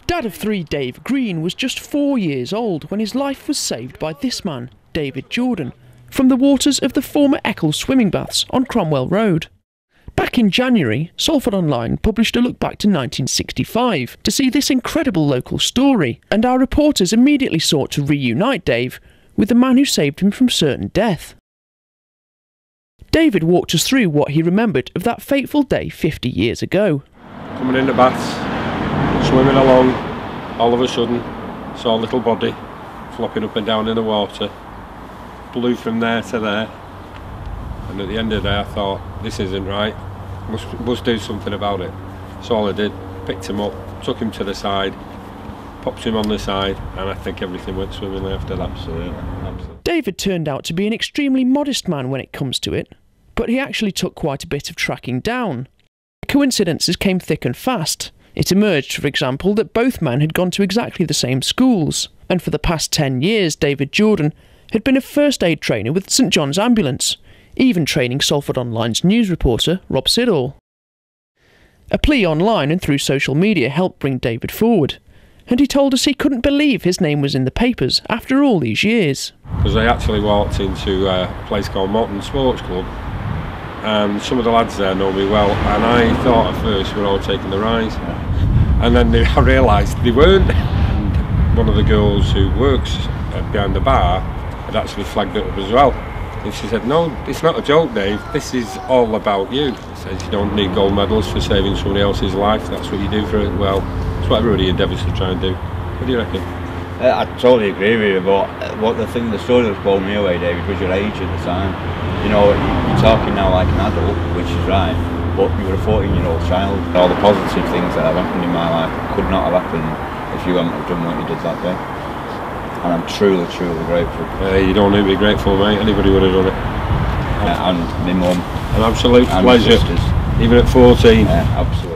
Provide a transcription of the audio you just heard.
Dad of three Dave Green was just 4 years old when his life was saved by this man, David Jordan, from the waters of the former Eccles swimming baths on Cromwell Road. Back in January, Salford Online published a look back to 1965 to see this incredible local story, and our reporters immediately sought to reunite Dave with the man who saved him from certain death. David walked us through what he remembered of that fateful day 50 years ago. Coming in the baths, swimming along, all of a sudden saw a little body flopping up and down in the water, blew from there to there, and at the end of the day I thought, this isn't right, must do something about it. So all I did, picked him up, took him to the side, popped him on the side, and I think everything went swimmingly after that. Absolutely. David turned out to be an extremely modest man when it comes to it, but he actually took quite a bit of tracking down. Coincidences came thick and fast. It emerged, for example, that both men had gone to exactly the same schools, and for the past 10 years David Jordan had been a first aid trainer with St John's Ambulance, even training Salford Online's news reporter Rob Siddall. A plea online and through social media helped bring David forward, and he told us he couldn't believe his name was in the papers after all these years. Because I actually walked into a place called Morton Sports Club, and some of the lads there know me well, and I thought at first we're all taking the rise, and then I realised they weren't. And one of the girls who works behind the bar had actually flagged it up as well, and she said, "No, it's not a joke, Dave, this is all about you." She says, "You don't need gold medals for saving somebody else's life, that's what you do for it." Well, it's what everybody endeavours to try and do. What do you reckon? I totally agree with you, but the story that's blown me away, David, was your age at the time. You know, you're talking now like an adult, which is right, but you were a 14-year-old child. All the positive things that have happened in my life could not have happened if you hadn't have done what you did that day. And I'm truly, truly grateful. You don't need to be grateful, mate. Anybody would have done it. And my mum. An absolute and pleasure. My sisters. Even at 14. Yeah, absolutely.